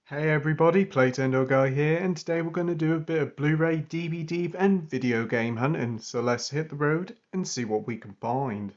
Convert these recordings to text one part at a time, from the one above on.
Hey everybody, Playtendoguy here, and today we're going to do a bit of Blu-ray, DVD and video game hunting, so let's hit the road and see what we can find.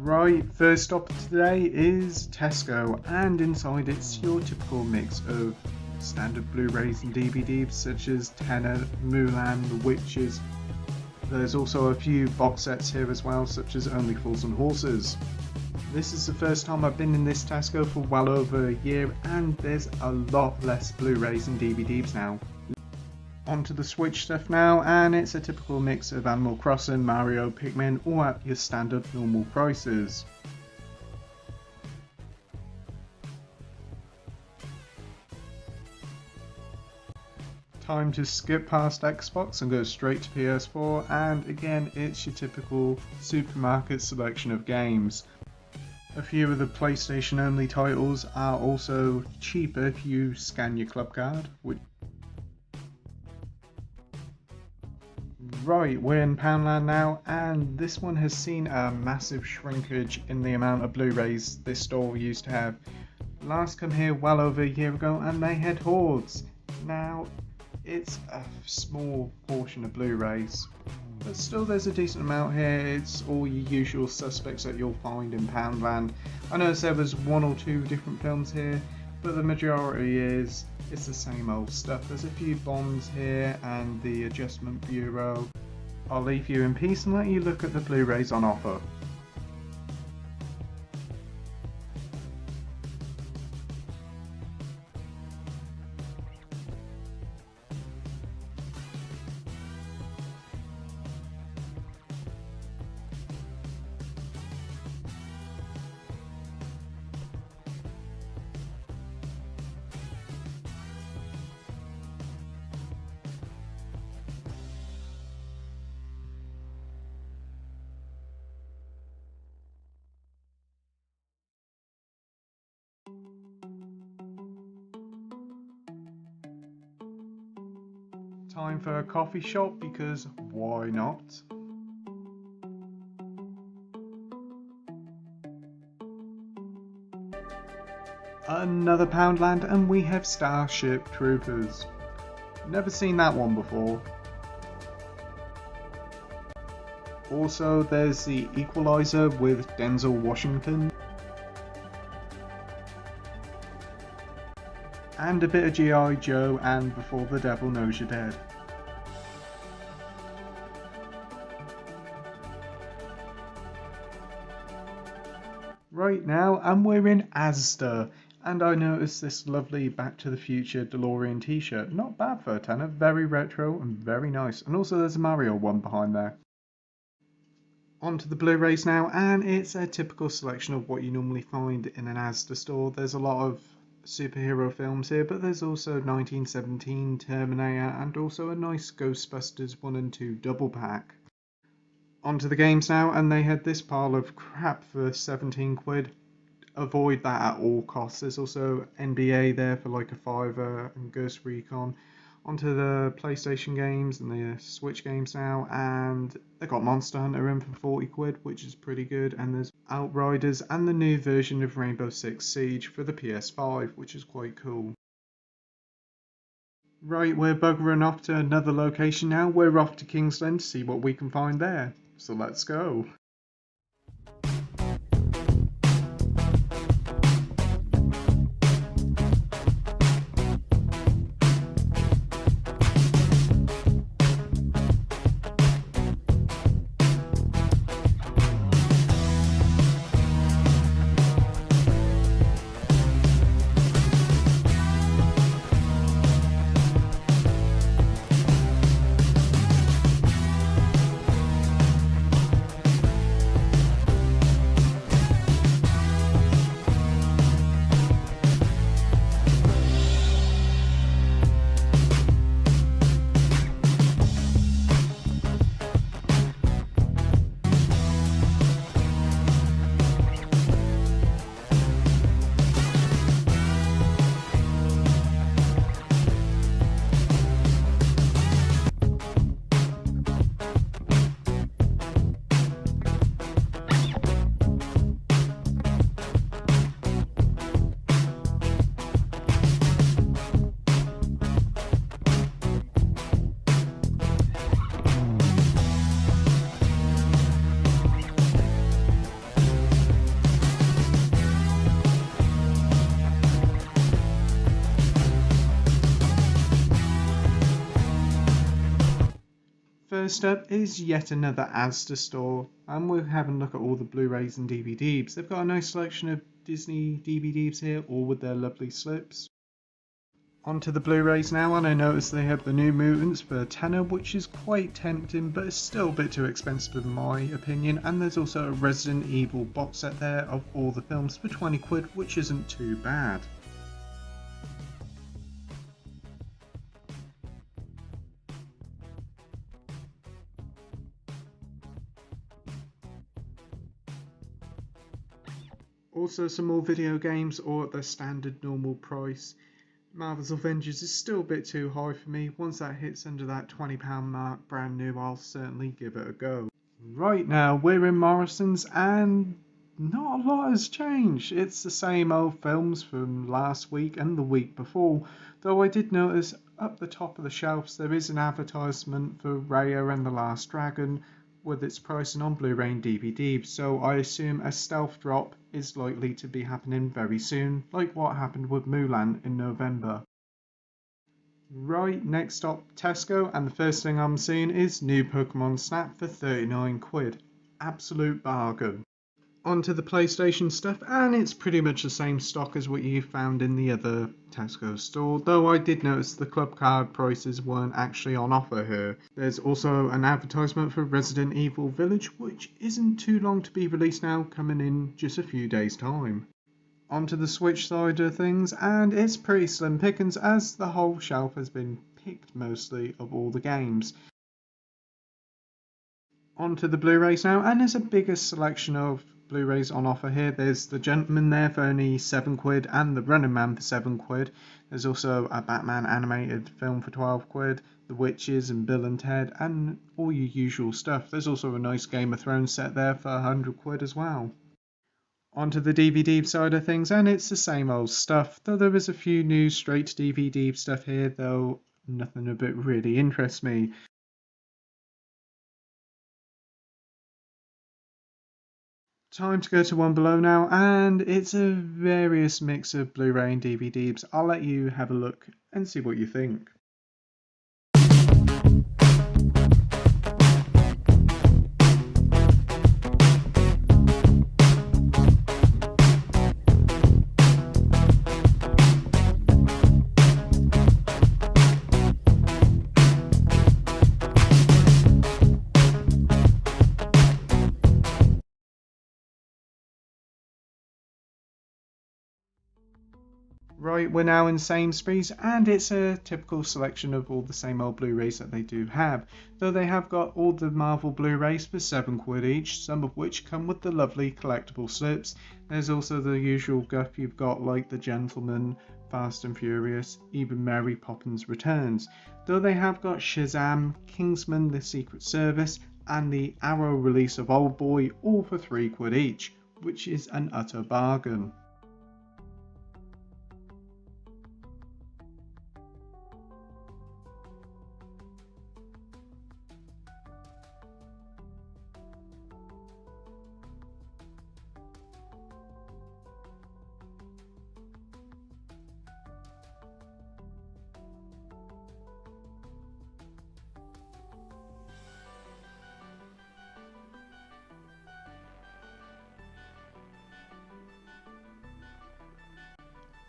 Right, first stop today is Tesco, and inside it's your typical mix of standard Blu-rays and DVDs such as Tenet, Mulan, The Witches. There's also a few box sets here as well, such as Only Fools and Horses. This is the first time I've been in this Tesco for well over a year, and there's a lot less Blu-rays and DVDs now. Onto the Switch stuff now, and it's a typical mix of Animal Crossing, Mario, Pikmin, all at your standard normal prices. Time to skip past Xbox and go straight to PS4, and again it's your typical supermarket selection of games. A few of the PlayStation only titles are also cheaper if you scan your club card. Right, we're in Poundland now, and this one has seen a massive shrinkage in the amount of Blu-rays this store used to have. Last come here well over a year ago and they had hordes. Now it's a small portion of Blu-rays, but still there's a decent amount here. It's all your usual suspects that you'll find in Poundland. I noticed there was one or two different films here, but the majority it's the same old stuff. There's a few Bonds here and the Adjustment Bureau. I'll leave you in peace and let you look at the Blu-rays on offer. Time for a coffee shop, because why not? Another Poundland, and we have Starship Troopers. Never seen that one before. Also, there's the Equalizer with Denzel Washington. And a bit of G.I. Joe and Before the Devil Knows You're Dead. Right now, and we're in Asda, and I noticed this lovely Back to the Future DeLorean t-shirt. Not bad for a tenner, very retro and very nice. And also there's a Mario one behind there. Onto the Blu-rays now, and it's a typical selection of what you normally find in an Asda store. There's a lot of superhero films here, but there's also 1917, Terminator, and also a nice Ghostbusters 1 and 2 double pack. Onto the games now, and they had this pile of crap for 17 quid. Avoid that at all costs. There's also NBA there for like a fiver, and Ghost Recon. Onto the PlayStation games and the Switch games now, and they got Monster Hunter in for 40 quid, which is pretty good, and there's Outriders and the new version of Rainbow Six Siege for the PS5, which is quite cool. Right, we're buggering off to another location now. We're off to Kingsland to see what we can find there. so let's go. First up is yet another Asda store, and we're having a look at all the Blu-Rays and DVDs. They've got a nice selection of Disney DVDs here, all with their lovely slips. Onto the Blu-Rays now, and I noticed they have the New Mutants for £10, which is quite tempting, but it's still a bit too expensive in my opinion. And there's also a Resident Evil box set there of all the films for £20, which isn't too bad. Also some more video games, or at their standard normal price. Marvel's Avengers is still a bit too high for me. Once that hits under that £20 mark brand new, I'll certainly give it a go. Right now we're in Morrison's and not a lot has changed. It's the same old films from last week and the week before, though I did notice up the top of the shelves there is an advertisement for Raya and the Last Dragon with its pricing on Blu-ray and DVD, so I assume a stealth drop is likely to be happening very soon, like what happened with Mulan in November. Right, next stop Tesco, and the first thing I'm seeing is new Pokemon Snap for £39. Absolute bargain. Onto the PlayStation stuff, and it's pretty much the same stock as what you found in the other Tesco store, though I did notice the club card prices weren't actually on offer here. There's also an advertisement for Resident Evil Village, which isn't too long to be released now, coming in just a few days' time. Onto the Switch side of things, and it's pretty slim pickings as the whole shelf has been picked mostly of all the games. Onto the Blu-rays now, and there's a bigger selection of Blu-rays on offer here. There's The Gentleman there for only £7 and The Running Man for £7. There's also a Batman animated film for £12, The Witches and Bill and Ted, and all your usual stuff. There's also a nice Game of Thrones set there for £100 as well. Onto the DVD side of things, and it's the same old stuff, though there is a few new straight to DVD stuff here, though nothing of it really interests me. Time to go to One Below now, and it's a various mix of Blu-ray and DVDs. I'll let you have a look and see what you think. Right, we're now in Sainsbury's, and it's a typical selection of all the same old Blu-rays that they do have, though they have got all the Marvel Blu-rays for £7 each, some of which come with the lovely collectible slips. There's also the usual guff you've got, like The Gentleman, Fast and Furious, even Mary Poppins Returns, though they have got Shazam, Kingsman The Secret Service, and the Arrow release of Old Boy, all for £3 each, which is an utter bargain.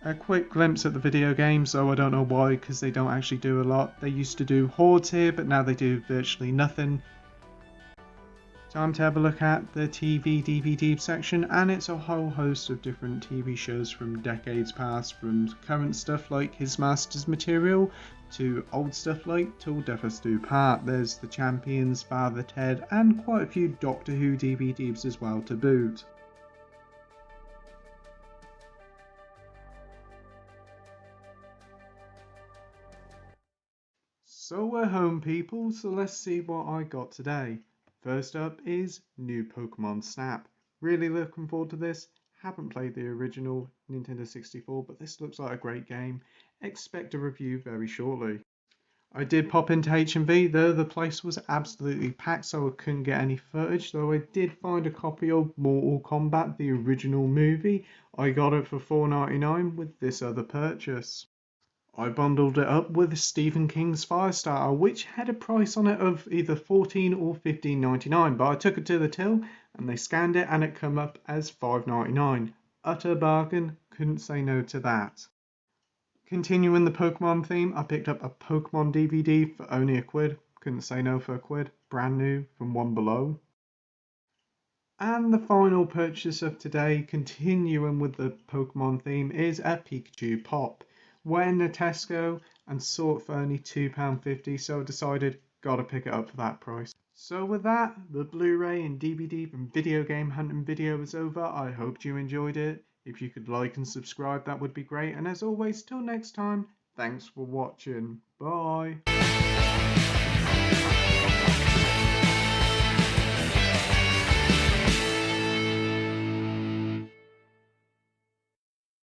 A quick glimpse at the video games, though I don't know why, because they don't actually do a lot. They used to do hordes here, but now they do virtually nothing. Time to have a look at the TV DVD section, and it's a whole host of different TV shows from decades past, from current stuff like His Master's Material to old stuff like Till Death Us Do Part. There's The Champions, Father Ted, and quite a few Doctor Who DVDs as well to boot. So we're home, people, so let's see what I got today. First up is new Pokemon Snap. Really looking forward to this. Haven't played the original Nintendo 64, but this looks like a great game. Expect a review very shortly. I did pop into H&V, though the place was absolutely packed, so I couldn't get any footage, though I did find a copy of Mortal Kombat, the original movie. I got it for $4.99 with this other purchase. I bundled it up with Stephen King's Firestarter, which had a price on it of either $14 or $15.99, but I took it to the till and they scanned it and it come up as $5.99. Utter bargain, couldn't say no to that. Continuing the Pokemon theme, I picked up a Pokemon DVD for only a quid, couldn't say no for a quid, brand new from One Below. And the final purchase of today, continuing with the Pokemon theme, is a Pikachu Pop. Went in the Tesco and saw it for only £2.50, so I decided gotta pick it up for that price. So with that, the Blu-ray and DVD and video game hunting video is over. I hope you enjoyed it. If you could like and subscribe, that would be great. And as always, till next time, thanks for watching. Bye.